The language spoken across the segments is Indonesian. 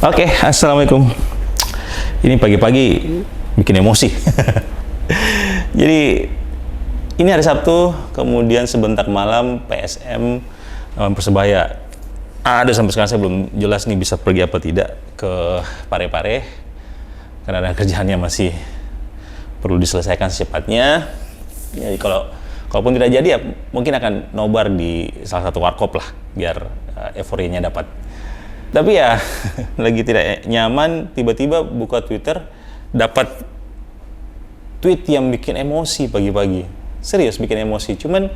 Oke, assalamualaikum. Ini pagi-pagi bikin emosi. Jadi ini hari Sabtu, kemudian sebentar malam PSM lawan Persebaya. Ada sampai sekarang saya belum jelas nih bisa pergi apa tidak ke Parepare karena ada kerjaannya masih perlu diselesaikan secepatnya. Jadi kalaupun tidak jadi ya mungkin akan nobar di salah satu warkop lah biar euforianya dapat. Tapi ya lagi tidak nyaman, tiba-tiba buka Twitter dapat tweet yang bikin emosi pagi-pagi. Serius bikin emosi. Cuman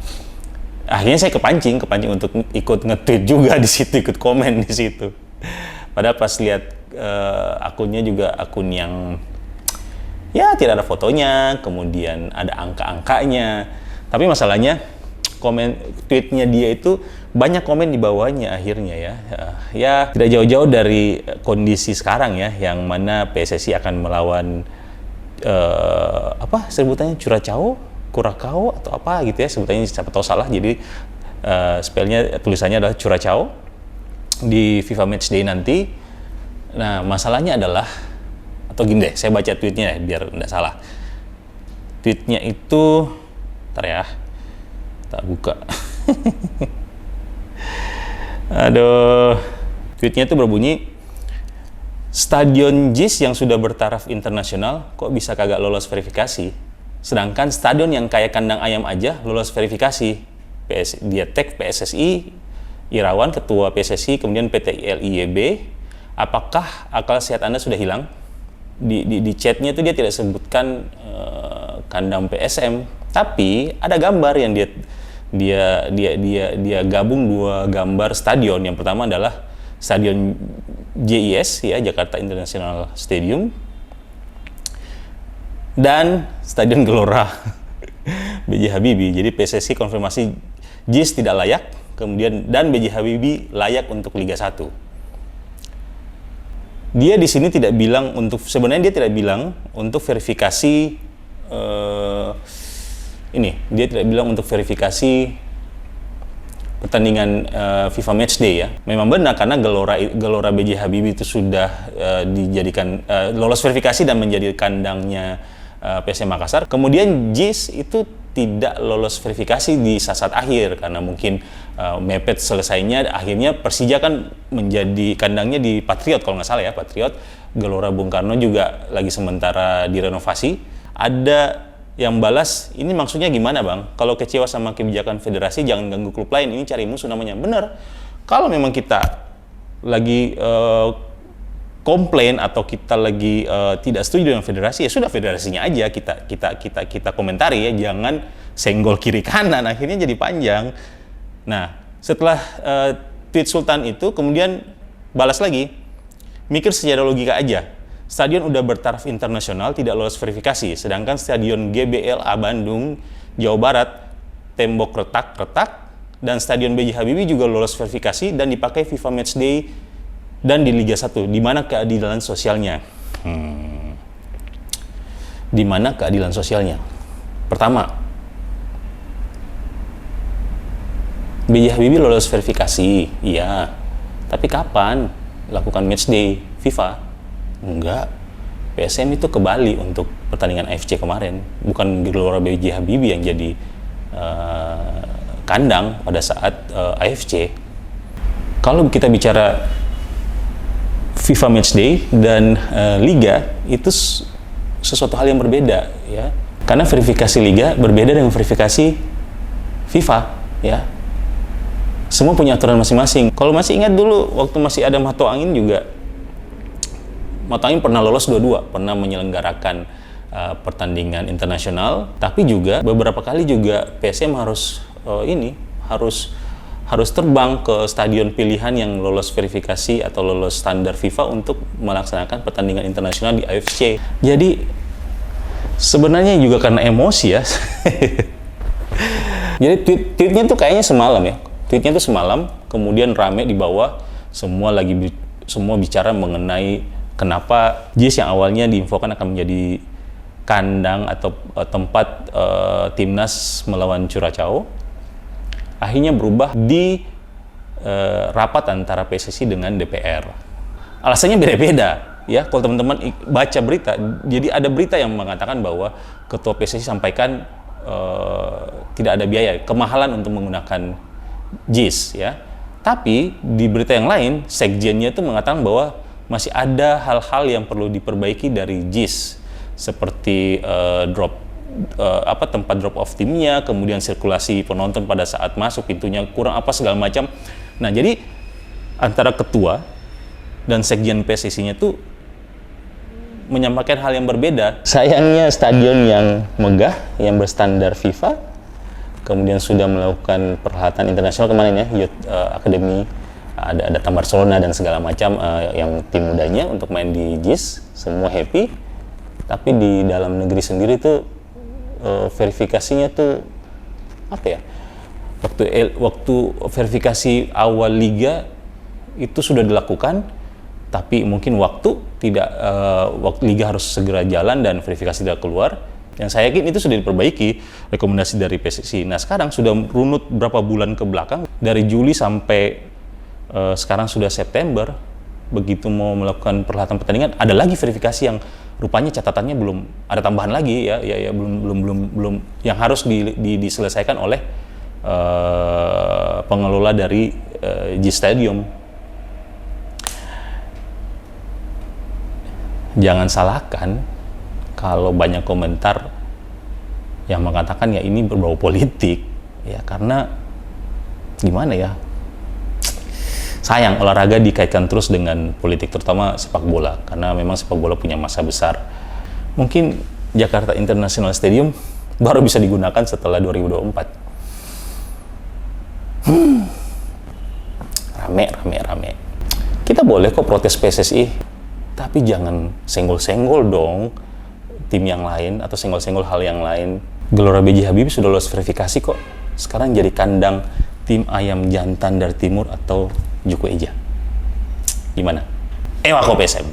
akhirnya saya kepancing untuk ikut nge-tweet juga di situ, ikut komen di situ. Padahal pas lihat akunnya juga akun yang ya tidak ada fotonya, kemudian ada angka-angkanya. Tapi masalahnya tweetnya dia itu banyak komen di bawahnya akhirnya ya. Ya tidak jauh-jauh dari kondisi sekarang ya, yang mana PSSI akan melawan sebutannya Kurakao atau apa gitu ya, sebutannya siapa tahu salah. Jadi tulisannya adalah Curacao di FIFA Matchday nanti. Nah, masalahnya adalah, atau gini deh, saya baca tweetnya ya, biar nggak salah. Tweetnya itu, ntar ya, tak buka. Aduh, tweetnya itu berbunyi, Stadion JIS yang sudah bertaraf internasional kok bisa kagak lolos verifikasi? Sedangkan stadion yang kayak kandang ayam aja lolos verifikasi. Dia tag PSSI, Irawan, Ketua PSSI, kemudian PT LIYB. Apakah akal sehat Anda sudah hilang? Di chatnya itu dia tidak sebutkan kandang PSM, tapi ada gambar yang dia gabung dua gambar stadion. Yang pertama adalah Stadion JIS ya, Jakarta International Stadium, dan Stadion Gelora B.J. Habibie. Jadi PSSI konfirmasi JIS tidak layak, kemudian dan B.J. Habibie layak untuk Liga 1. Dia di sini tidak bilang sebenarnya dia tidak bilang untuk verifikasi dia tidak bilang untuk verifikasi pertandingan FIFA Matchday ya. Memang benar karena Gelora B.J. Habibie itu sudah dijadikan lolos verifikasi dan menjadi kandangnya PSM Makassar. Kemudian JIS itu tidak lolos verifikasi di saat akhir karena mungkin mepet selesainya. Akhirnya Persija kan menjadi kandangnya di Patriot kalau nggak salah ya, Patriot. Gelora Bung Karno juga lagi sementara direnovasi. Ada yang balas, ini maksudnya gimana bang? Kalau kecewa sama kebijakan federasi jangan ganggu klub lain, ini cari musuh namanya. Bener, kalau memang kita lagi komplain atau kita lagi tidak setuju dengan federasi, ya sudah federasinya aja kita komentari ya, jangan senggol kiri kanan, akhirnya jadi panjang. Nah, setelah tweet Sultan itu kemudian balas lagi, mikir secara logika aja. Stadion udah bertaraf internasional tidak lolos verifikasi, sedangkan Stadion GBLA Bandung, Jawa Barat, tembok retak-retak, dan Stadion B.J. Habibie juga lolos verifikasi dan dipakai FIFA Matchday dan di Liga 1. Di mana keadilan sosialnya? Di mana keadilan sosialnya? Pertama, B.J. Habibie lolos verifikasi, iya. Tapi kapan lakukan Matchday FIFA? Enggak, PSM itu ke Bali untuk pertandingan AFC kemarin, bukan Gelora B.J. Habibie yang jadi kandang pada saat AFC. Kalau kita bicara FIFA Matchday dan Liga, itu sesuatu hal yang berbeda ya, karena verifikasi Liga berbeda dengan verifikasi FIFA ya. Semua punya aturan masing-masing. Kalau masih ingat dulu waktu masih ada Mato Angin juga, Mato Angin pernah lolos dua-dua, pernah menyelenggarakan pertandingan internasional, tapi juga beberapa kali juga PSM harus terbang ke stadion pilihan yang lolos verifikasi atau lolos standar FIFA untuk melaksanakan pertandingan internasional di AFC. Jadi sebenarnya juga karena emosi ya. Jadi tweetnya tuh kayaknya semalam ya. Tweetnya tuh semalam, kemudian rame di bawah, semua bicara mengenai kenapa JIS yang awalnya diinfokan akan menjadi kandang atau tempat timnas melawan Curacao, akhirnya berubah di rapat antara PSSI dengan DPR. alasannya beda-beda ya. Kalau teman-teman baca berita, jadi ada berita yang mengatakan bahwa ketua PSSI sampaikan tidak ada biaya, kemahalan untuk menggunakan JIS ya. Tapi di berita yang lain, sekjennya itu mengatakan bahwa masih ada hal-hal yang perlu diperbaiki dari JIS, seperti tempat drop off timnya, kemudian sirkulasi penonton pada saat masuk pintunya kurang apa segala macam. Nah, jadi antara ketua dan sekjen PSSI-nya tuh menyampaikan hal yang berbeda. Sayangnya stadion yang megah, yang berstandar FIFA, kemudian sudah melakukan perhelatan internasional kemarin ya, Youth Academy, ada Barcelona dan segala macam yang tim mudanya untuk main di JIS, semua happy. Tapi di dalam negeri sendiri tuh verifikasinya tuh apa ya? Waktu verifikasi awal liga itu sudah dilakukan, tapi mungkin waktu liga harus segera jalan dan verifikasi tidak keluar. Yang saya yakin itu sudah diperbaiki rekomendasi dari PSSI. Nah, sekarang sudah runut berapa bulan ke belakang, dari Juli sampai sekarang sudah September, begitu mau melakukan perhelatan pertandingan ada lagi verifikasi yang rupanya catatannya belum ada, tambahan lagi ya belum yang harus diselesaikan oleh pengelola dari JIS Stadium. Jangan salahkan kalau banyak komentar yang mengatakan ya ini berbau politik ya, karena gimana ya, sayang olahraga dikaitkan terus dengan politik, terutama sepak bola, karena memang sepak bola punya masa besar. Mungkin Jakarta International Stadium baru bisa digunakan setelah 2024. Rame. Kita boleh kok protes PSSI, tapi jangan senggol-senggol dong tim yang lain atau senggol-senggol hal yang lain. Gelora B.J. Habibie sudah lolos verifikasi kok. Sekarang jadi kandang tim ayam jantan dari timur atau Juku Eja. Gimana? Ewako PSM.